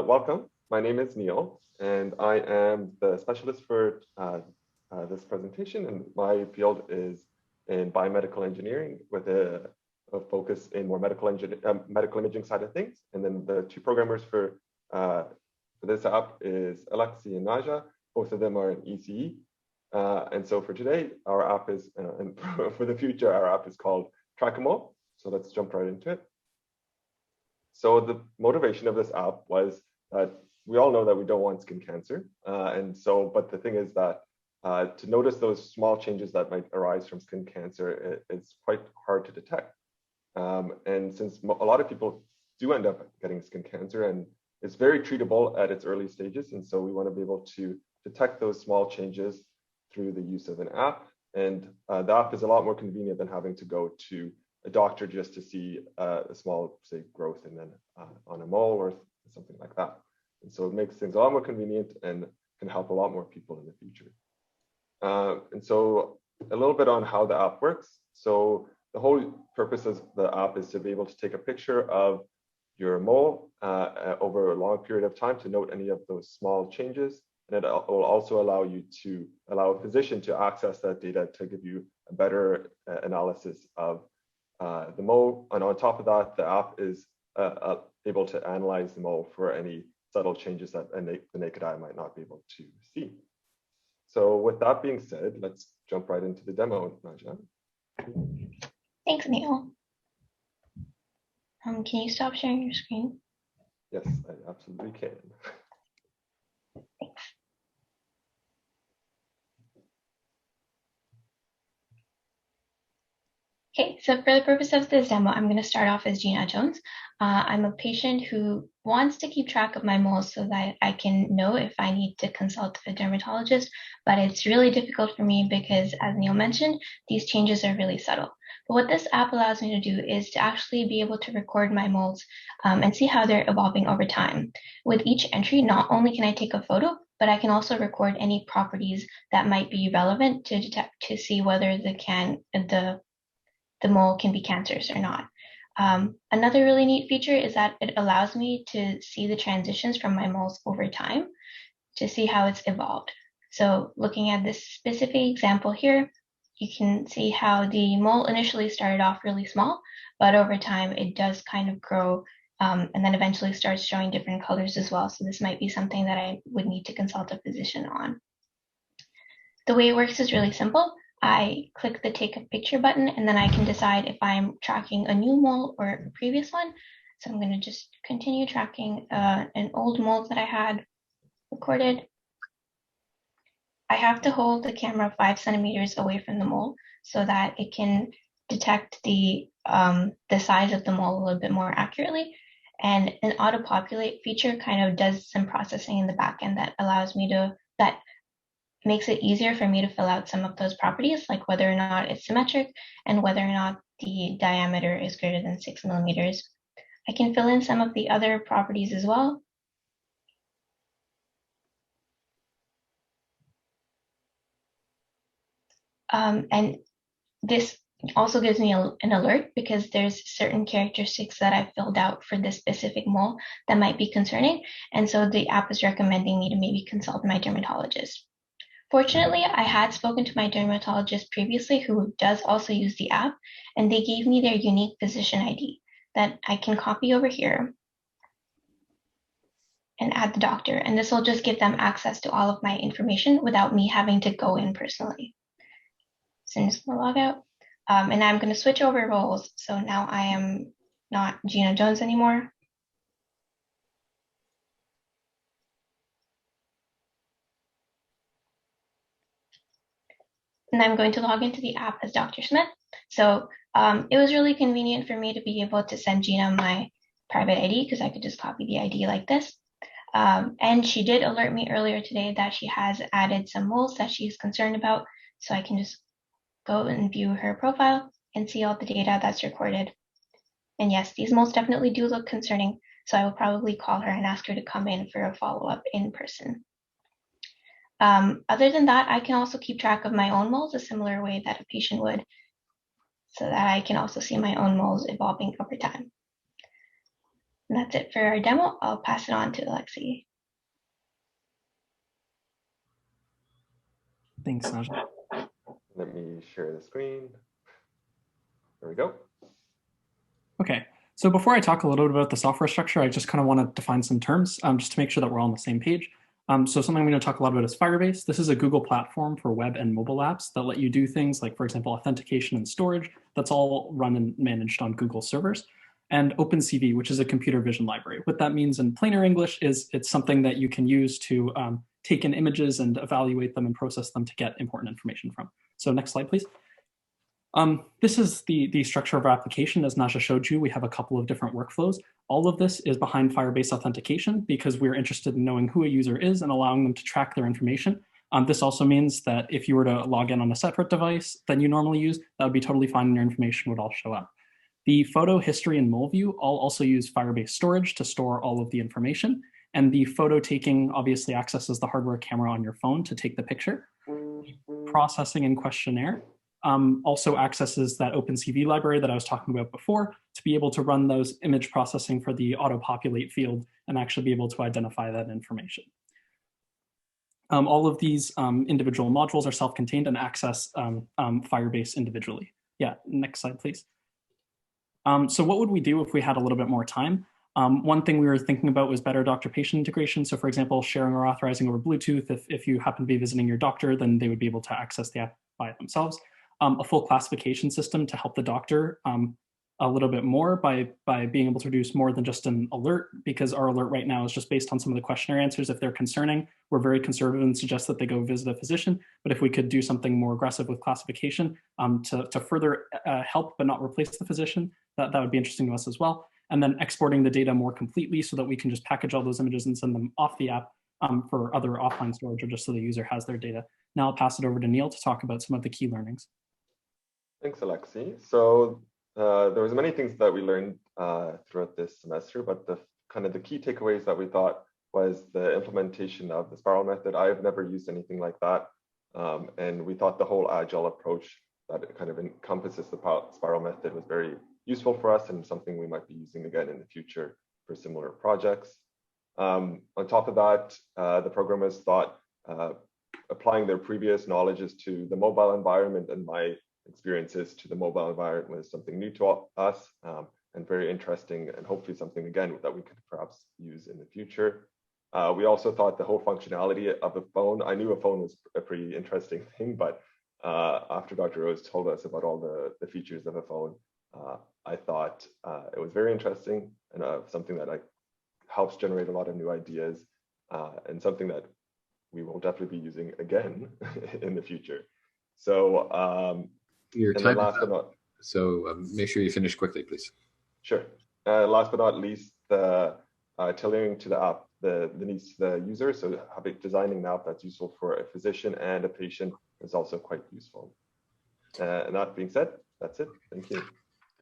Welcome. My name is Neil, and I am the specialist for this presentation. And my field is in biomedical engineering with a focus in more medical imaging side of things. And then the two programmers for this app is Alexi and Naja. Both of them are in ECE. And so for today, our app is, and for the future, our app is called TrackAMole. So let's jump right into it. So the motivation of this app was that we all know that we don't want skin cancer. But the thing is that to notice those small changes that might arise from skin cancer, it's quite hard to detect. And since a lot of people do end up getting skin cancer, and it's very treatable at its early stages. And so we want to be able to detect those small changes through the use of an app. And the app is a lot more convenient than having to go to a doctor just to see a small, say, growth and then on a mole or something like that. And so it makes things a lot more convenient and can help a lot more people in the future. And so a little bit on how the app works. So the whole purpose of the app is to be able to take a picture of your mole over a long period of time to note any of those small changes. And it will also allow a physician to access that data to give you a better analysis of the mole. And on top of that, the app is able to analyze the mole for any subtle changes that the naked eye might not be able to see. So with that being said, let's jump right into the demo, Naja. Thanks, Neil. Can you stop sharing your screen? Yes, I absolutely can. Thanks. Okay, so for the purpose of this demo, I'm going to start off as Gina Jones. I'm a patient who wants to keep track of my moles so that I can know if I need to consult a dermatologist, but it's really difficult for me because, as Neil mentioned, these changes are really subtle. But what this app allows me to do is to actually be able to record my moles and see how they're evolving over time. With each entry, not only can I take a photo, but I can also record any properties that might be relevant to detect, to see whether the mole can be cancerous or not. Another really neat feature is that it allows me to see the transitions from my moles over time to see how it's evolved. So looking at this specific example here, you can see how the mole initially started off really small, but over time it does kind of grow and then eventually starts showing different colors as well. So this might be something that I would need to consult a physician on. The way it works is really simple. I click the take a picture button and then I can decide if I'm tracking a new mole or a previous one. So I'm going to just continue tracking an old mole that I had recorded. I have to hold the camera 5 centimeters away from the mole so that it can detect the size of the mole a little bit more accurately. And an auto-populate feature kind of does some processing in the back end that allows me to, that makes it easier for me to fill out some of those properties, like whether or not it's symmetric and whether or not the diameter is greater than 6 millimeters. I can fill in some of the other properties as well. And this also gives me an alert because there's certain characteristics that I filled out for this specific mole that might be concerning. And so the app is recommending me to maybe consult my dermatologist. Fortunately, I had spoken to my dermatologist previously who does also use the app, and they gave me their unique physician ID that I can copy over here and add the doctor. And this will just give them access to all of my information without me having to go in personally. So I'm just going to log out. And I'm going to switch over roles. So now I am not Gina Jones anymore. And I'm going to log into the app as Dr. Smith. So it was really convenient for me to be able to send Gina my private ID because I could just copy the ID like this. And she did alert me earlier today that she has added some moles that she's concerned about. So I can just go and view her profile and see all the data that's recorded. And yes, these moles definitely do look concerning. So I will probably call her and ask her to come in for a follow-up in person. Other than that, I can also keep track of my own moles a similar way that a patient would, so that I can also see my own moles evolving over time. And that's it for our demo. I'll pass it on to Alexi. Thanks, Naja. Let me share the screen. There we go. Okay, so before I talk a little bit about the software structure, I just kind of want to define some terms just to make sure that we're all on the same page. So something I'm going to talk a lot about is Firebase. This is a Google platform for web and mobile apps that let you do things like, for example, authentication and storage. That's all run and managed on Google servers. And OpenCV, which is a computer vision library. What that means in plainer English is it's something that you can use to take in images and evaluate them and process them to get important information from. So next slide, please. This is the structure of our application. As Naja showed you, we have a couple of different workflows. All of this is behind Firebase authentication because we're interested in knowing who a user is and allowing them to track their information. This also means that if you were to log in on a separate device than you normally use, that would be totally fine and your information would all show up. The photo, history, and mole view all also use Firebase storage to store all of the information. And the photo taking obviously accesses the hardware camera on your phone to take the picture. Processing and questionnaire also accesses that OpenCV library that I was talking about before to be able to run those image processing for the auto-populate field and actually be able to identify that information. All of these individual modules are self-contained and access Firebase individually. Yeah, next slide, please. So what would we do if we had a little bit more time? One thing we were thinking about was better doctor-patient integration. So for example, sharing or authorizing over Bluetooth. If you happen to be visiting your doctor, then they would be able to access the app by themselves. A full classification system to help the doctor a little bit more by being able to produce more than just an alert, because our alert right now is just based on some of the questionnaire answers. If they're concerning, we're very conservative and suggest that they go visit a physician. But if we could do something more aggressive with classification to further help but not replace the physician, that would be interesting to us as well. And then exporting the data more completely so that we can just package all those images and send them off the app for other offline storage or just so the user has their data. Now I'll pass it over to Neil to talk about some of the key learnings. Thanks, Alexi. So there was many things that we learned throughout this semester, but the key takeaways that we thought was the implementation of the spiral method. I've never used anything like that. And we thought the whole agile approach that it kind of encompasses the spiral method was very useful for us and something we might be using again in the future for similar projects. On top of that, the programmers thought applying their previous knowledges to the mobile environment and my experiences to the mobile environment was something new to us and very interesting, and hopefully something again that we could perhaps use in the future. We also thought the whole functionality of a phone, I knew a phone was a pretty interesting thing, but after Dr. Rose told us about all the features of a phone, I thought it was very interesting and something that helps generate a lot of new ideas and something that we will definitely be using again in the future. So your time last but not, so make sure you finish quickly, please. Sure. Last but not least, the tailoring to the app, the needs to the user. So designing an app that's useful for a physician and a patient is also quite useful. And that being said, that's it. Thank you.